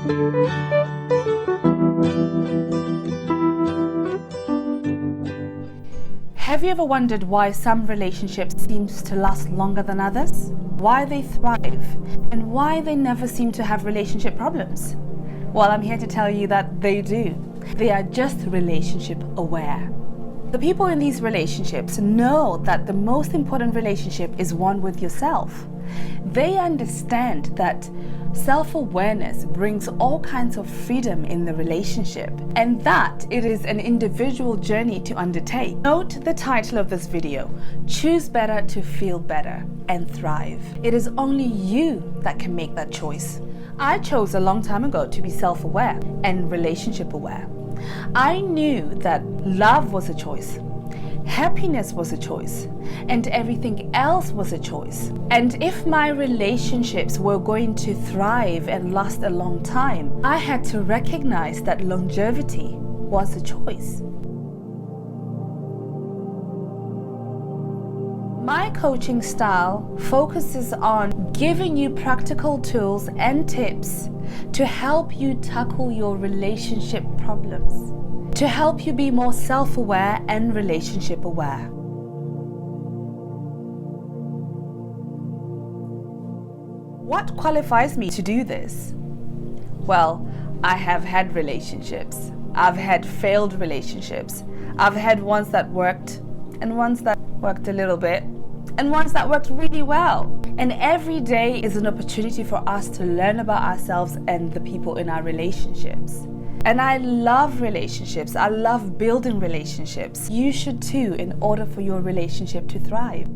Have you ever wondered why some relationships seem to last longer than others? Why they thrive, and why they never seem to have relationship problems? Well, I'm here to tell you that they do. They are just relationship aware. The people in these relationships know that the most important relationship is one with yourself. They understand that self-awareness brings all kinds of freedom in the relationship, and that it is an individual journey to undertake. Note the title of this video: Choose Better to Feel Better and Thrive. It is only you that can make that choice. I chose a long time ago to be self-aware and relationship aware. I knew that love was a choice, happiness was a choice, and everything else was a choice. And if my relationships were going to thrive and last a long time, I had to recognize that longevity was a choice. My coaching style focuses on giving you practical tools and tips to help you tackle your relationship problems, to help you be more self-aware and relationship aware. What qualifies me to do this? Well, I have had relationships. I've had failed relationships. I've had ones that worked and ones that worked a little bit and ones that worked really well. And every day is an opportunity for us to learn about ourselves and the people in our relationships. And I love relationships. I love building relationships. You should too, in order for your relationship to thrive.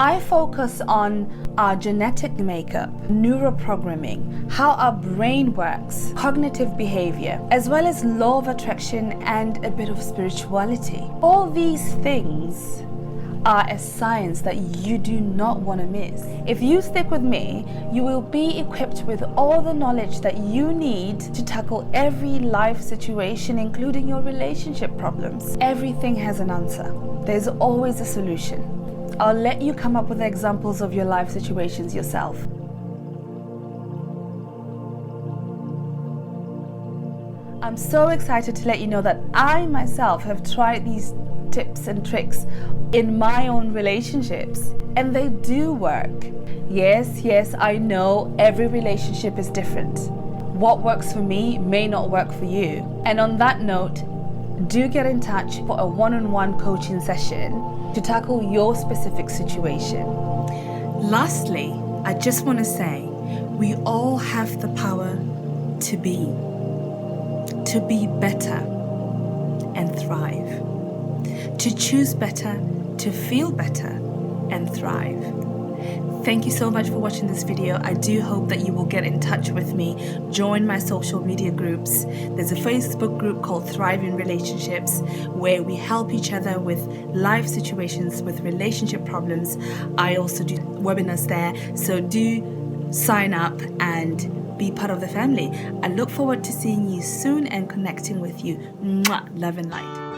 I focus on our genetic makeup, neuroprogramming, how our brain works, cognitive behavior, as well as law of attraction and a bit of spirituality. All these things are a science that you do not want to miss. If you stick with me, you will be equipped with all the knowledge that you need to tackle every life situation, including your relationship problems. Everything has an answer. There's always a solution. I'll let you come up with examples of your life situations yourself. I'm so excited to let you know that I myself have tried these tips and tricks in my own relationships, and they do work. Yes, I know every relationship is different. What works for me may not work for you. And on that note, do get in touch for a one-on-one coaching session to tackle your specific situation. Lastly, I just want to say, we all have the power to be better and thrive, to choose better, to feel better and thrive. Thank you so much for watching this video. I do hope that you will get in touch with me, join my social media groups. There's a Facebook group called Thriving Relationships where we help each other with life situations, with relationship problems. I also do webinars there, so do sign up and be part of the family. I look forward to seeing you soon and connecting with you. Mwah, love and light.